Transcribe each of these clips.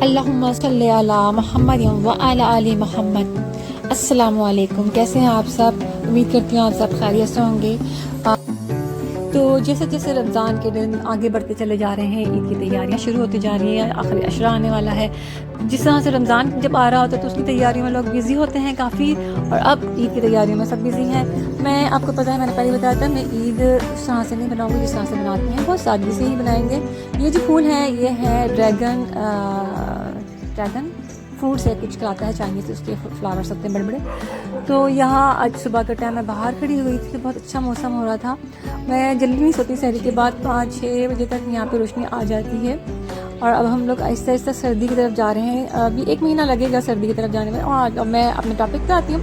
अल्लाहुम्मा सल्ली अला मुहम्मद व अला आलि मुहम्मद। अस्सलामु अलैकुम, कैसे हैं आप सब? उम्मीद करती हूँ आप सब खैरियत से होंगे। तो जैसे जैसे रमज़ान के दिन आगे बढ़ते चले जा रहे हैं, ईद की तैयारियां शुरू होती जा रही हैं, आखिरी अशरा आने वाला है। जिस तरह से रमज़ान जब आ रहा होता है तो उसकी तैयारियों में लोग बिज़ी होते हैं काफ़ी, और अब ईद की तैयारियों में सब बिज़ी हैं। मैं आपको पता है, मैंने पहले बताया था, मैं ईद उस तरह से नहीं बनाऊँगी जिस तरह से बनाते हैं, बहुत सादगी से ही बनाएंगे। ये जो फूल हैं ये है ड्रैगन फ्रूट से कुछ कहलाता है, चाइनीज़, उसके फ्लावर्स होते हैं बड़े बड़े। तो यहाँ आज सुबह का टाइम मैं बाहर खड़ी हुई थी, बहुत अच्छा मौसम हो रहा था। मैं जल्दी नहीं सोती, सहरी के बाद 5-6 बजे तक यहाँ पे रोशनी आ जाती है। और अब हम लोग आहिस्ता आहिस्ता सर्दी की तरफ जा रहे हैं। अभी 1 महीना लगेगा सर्दी की तरफ जाने में। और अब मैं अपने टॉपिक पे आती हूँ।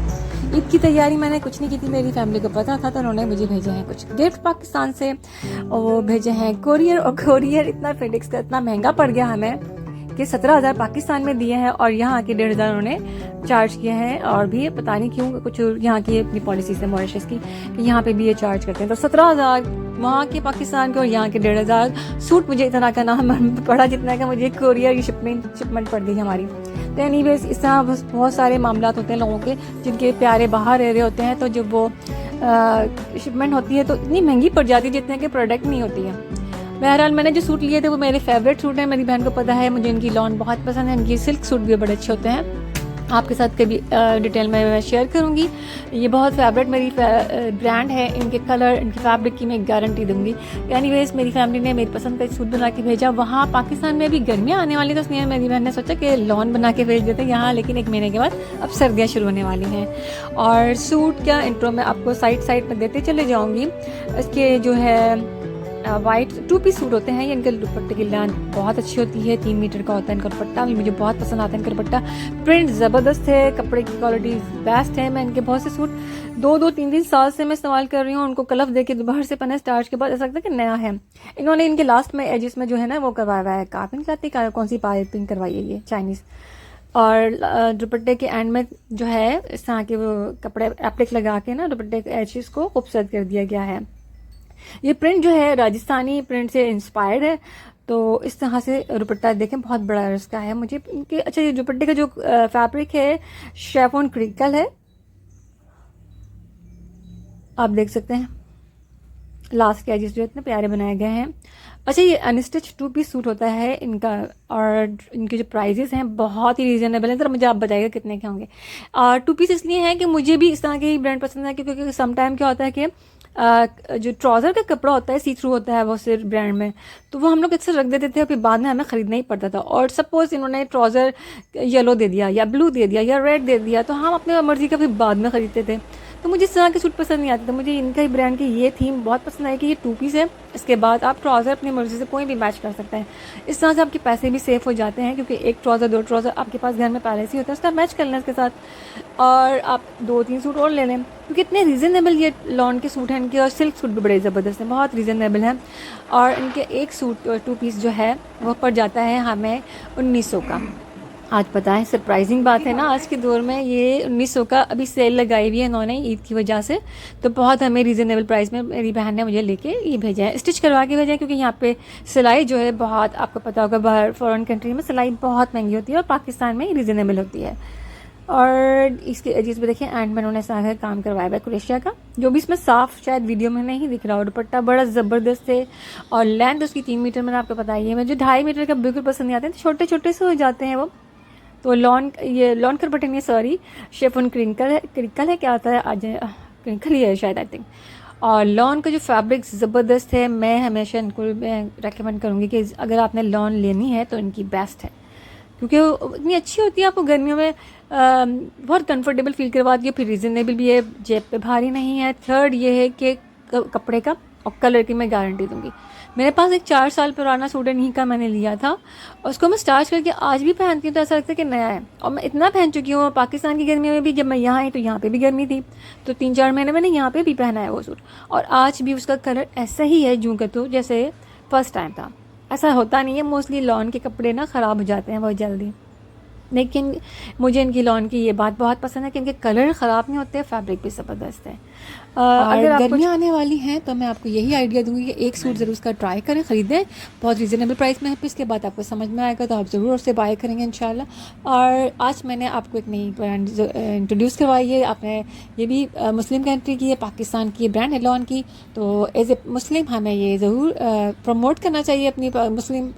ईद की तैयारी मैंने कुछ नहीं की थी, मेरी फैमिली को पता था, तो उन्होंने मुझे भेजे हैं कुछ गिफ्ट पाकिस्तान से, और वो भेजे हैं कोरियर। और कोरियर इतना फेडेक्स का इतना महंगा पड़ गया हमें कि 17,000 पाकिस्तान में दिए हैं, और यहाँ के 1,500 उन्होंने चार्ज किए हैं। और भी पता नहीं क्यों, कुछ यहाँ की अपनी पॉलिसी से मॉरिशस की, कि यहाँ पे भी ये चार्ज करते हैं। तो 17,000 वहाँ के पाकिस्तान के और यहाँ के 1,500 सूट मुझे इतना का नाम पड़ा जितना का मुझे कोरियर की शिपमेंट पड़ गई हमारी। तो एनीवेज, इस तरह बहुत सारे मामला होते हैं लोगों के, जिनके प्यारे बाहर रह रहे होते हैं, तो जब वो शिपमेंट होती है तो इतनी महंगी पड़ जाती है जितने के प्रोडक्ट नहीं होती है। बहरहाल, मैंने जो सूट लिए थे वो मेरे फेवरेट सूट हैं, मेरी बहन को पता है, मुझे इनकी लॉन बहुत पसंद है, इनकी सिल्क सूट भी बड़े अच्छे होते हैं। आपके साथ कभी डिटेल में मैं शेयर करूंगी। ये बहुत फेवरेट मेरी ब्रांड है, इनके कलर, इनकी फैब्रिक की मैं गारंटी दूंगी। एनीवेज, मेरी फैमिली ने मेरी पसंद का सूट बना के भेजा। वहाँ पाकिस्तान में अभी गर्मियाँ आने वाली, तो इसलिए मेरी बहन ने सोचा कि लॉन बना के भेज देते हैं यहाँ, लेकिन 1 महीने के बाद अब सर्दियाँ शुरू होने वाली हैं। और सूट क्या इंट्रो में आपको साइड में देते चले जाऊँगी। इसके जो है वाइट 2 पीस सूट होते हैं। ये इनके दुपट्टे की लेंथ बहुत अच्छी होती है, 3 मीटर का होता है इनका दुपट्टा। मुझे बहुत पसंद आता है इनका दुपट्टा, प्रिंट ज़बरदस्त है, कपड़े की क्वालिटी बेस्ट है। मैं इनके बहुत से सूट 2-3 साल से मैं इस्तेमाल कर रही हूँ। उनको कलफ दे के दोबारा से पहने, स्टार्च के बाद ऐसा लगता है कि नया है। इन्होंने इनके लास्ट में एजिस में जो है ना वो करवाया हुआ है, कार्पिंग कहती है, कौन सी पाइपिंग करवाई है ये, चाइनीज़। और दुपट्टे के एंड में जो है इस तरह के वो कपड़े एप्लिक लगा के ना दुपट्टे के एजिस को खूबसूरत कर दिया गया है। ये प्रिंट जो है राजस्थानी प्रिंट से इंस्पायर्ड है। तो इस तरह से दुपट्टा देखें, बहुत बड़ा इसका है। मुझे इनके अच्छा, ये दुपट्टे का जो फैब्रिक है शेफॉन क्रिंकल है, आप देख सकते हैं। लास्ट के एजेस जो इतने प्यारे बनाए गए हैं। अच्छा, ये अनस्टिच 2 पीस सूट होता है इनका, और इनके जो प्राइजेस हैं बहुत ही रीजनेबल हैं। तो मुझे आप बताइएगा कितने के होंगे। 2 पीस इसलिए हैं कि मुझे भी इस तरह के ब्रांड पसंद है, क्योंकि सम टाइम क्या होता है कि जो ट्राउज़र का कपड़ा होता है सी थ्रू होता है बहुत से ब्रांड में, तो वो हम लोग अक्सर रख देते थे और फिर बाद में हमें ख़रीदना ही पड़ता था। और सपोज़ इन्होंने ट्राउज़र येलो दे दिया या ब्लू दे दिया या रेड दे दिया, तो हम अपने मर्ज़ी का फिर बाद में ख़रीदते थे। तो मुझे इस तरह के सूट पसंद नहीं आते थे। मुझे इनका ही ब्रांड की ये थीम बहुत पसंद आई कि ये 2 पीस है, इसके बाद आप ट्राउज़र अपनी मर्ज़ी से कोई भी मैच कर सकते हैं। इस तरह से आपके पैसे भी सेफ़ हो जाते हैं, क्योंकि 1 ट्राउज़र 2 ट्राउज़र आपके पास घर में पहले से ही होता है, उसका मैच कर लें इसके साथ, और आप 2-3 सूट और ले लें, क्योंकि इतने रीज़नेबल ये लॉन के सूट हैं इनके। और सिल्क सूट भी बड़े ज़बरदस्त हैं, बहुत रीज़नेबल हैं। और इनके एक सूट 2 पीस जो है वो पड़ जाता है हमें 1900 का। आज पता है, सरप्राइजिंग बात है ना, आज के दौर में ये 1900 का अभी सेल लगाई हुई है इन्होंने ईद की वजह से। तो बहुत हमें रीज़नेबल प्राइस में मेरी बहन ने मुझे लेके ये भेजा है, स्टिच करवा के भेजा है, क्योंकि यहाँ पे सिलाई जो है बहुत, आपको पता होगा, बाहर फॉरेन कंट्री में सिलाई बहुत महंगी होती है और पाकिस्तान में रीज़नेबल होती है। और इसके एजेस पे देखिए, एंड में उन्होंने सारा काम करवाया हुआ है क्रोशिया का, जो भी इसमें साफ शायद वीडियो में नहीं दिख रहा हो। दुपट्टा बड़ा ज़बरदस्त है, और लेंथ उसकी 3 मीटर मैंने आपको पता ही है। मुझे 2.5 मीटर का बिल्कुल पसंद नहीं आते हैं, छोटे छोटे से हो जाते हैं वो। तो लॉन का दुपट्टे नहीं, सॉरी, शेफॉन क्रिंकल है क्या आता है, आज क्रिंकल ही है शायद, आई थिंक। और लॉन का जो फैब्रिक ज़बरदस्त है। मैं हमेशा इनको रेकमेंड करूँगी कि अगर आपने लॉन लेनी है तो इनकी बेस्ट है, क्योंकि वो इतनी अच्छी होती है, आपको गर्मियों में बहुत कंफर्टेबल फील करवाती है, फिर रीज़नेबल भी है, जेब पे भारी नहीं है। थर्ड ये है कि कपड़े का और कलर की मैं गारंटी दूंगी। मेरे पास एक 4 साल पुराना सूट इन्हीं का मैंने लिया था, और उसको मैं स्टार्च करके आज भी पहनती हूँ तो ऐसा लगता है कि नया है। और मैं इतना पहन चुकी हूँ, पाकिस्तान की गर्मी में भी जब मैं यहाँ आई तो यहाँ पे भी गर्मी थी, तो 3-4 महीने मैंने यहाँ पे भी पहना है वो सूट, और आज भी उसका कलर ऐसा ही है जूं का तो जैसे फर्स्ट टाइम था। ऐसा होता नहीं है, मोस्टली लॉन के कपड़े ना ख़राब हो जाते हैं बहुत जल्दी। लेकिन मुझे इनकी लॉन की ये बात बहुत पसंद है कि इनके कलर ख़राब नहीं होते, फैब्रिक भी ज़बरदस्त है। अगर गर्मियाँ आने वाली हैं तो मैं आपको यही आइडिया दूंगी कि एक सूट ज़रूर उसका ट्राई करें, ख़रीदें, बहुत रीज़नेबल प्राइस में है, फिर इसके बाद आपको समझ में आएगा तो आप ज़रूर उससे बाय करेंगे इंशाल्लाह। और आज मैंने आपको एक नई ब्रांड इंट्रोड्यूस करवाई है। आपने ये भी मुस्लिम कंट्री की है, पाकिस्तान की ब्रांड है लॉन की, तो एज़ ए मुस्लिम हमें ये ज़रूर प्रमोट करना चाहिए अपनी मुस्लिम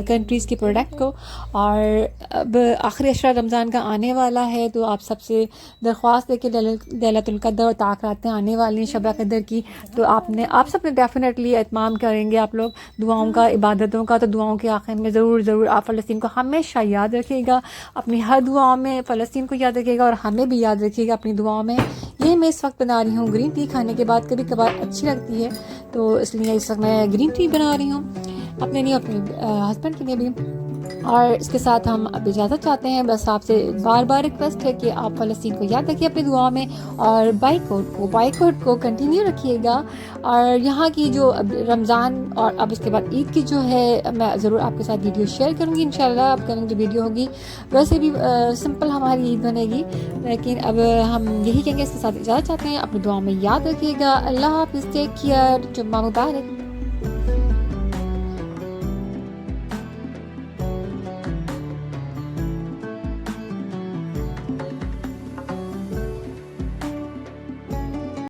कंट्रीज़ की प्रोडक्ट को। और अब आखिरी अशरा रमज़ान का आने वाला है, तो आप सबसे दरख्वास्त है कि लैलतुल क़द्र और ताक रातें आने वाली शब क़द्र की, तो आप सब ने डेफिनेटली एहतमाम करेंगे आप लोग दुआओं का, इबादतों का। तो दुआओं के आखिर में ज़रूर आप फ़लस्तीन को हमेशा याद रखिएगा, अपनी हर दुआओं में फ़लस्तीन को याद रखिएगा और हमें भी याद रखिएगा अपनी दुआओं में। ये मैं इस वक्त बना रही हूँ ग्रीन टी, खाने के बाद कभी कभार अच्छी लगती है, तो इसलिए इस वक्त मैं ग्रीन टी बना रही हूँ अपने लिए, अपने हस्बैंड के लिए भी। और इसके साथ हम अब इजाज़त चाहते हैं। बस आपसे बार बार रिक्वेस्ट है कि आप फ़लस्तीन को याद रखिए अपनी दुआ में, और बाइकआउट को कंटिन्यू रखिएगा। और यहाँ की जो अब रमज़ान और अब इसके बाद ईद की जो है, मैं ज़रूर आपके साथ वीडियो शेयर करूँगी इंशाल्लाह। अपकमिंग जो वीडियो होगी वैसे भी सिंपल हमारी ईद बनेगी, लेकिन अब हम यही कहेंगे, इसके साथ इजाज़त चाहते हैं। अपनी दुआ में याद रखिएगा। अल्लाह हाफ़िज़, टेक केयर, जुम्मा मुबारक।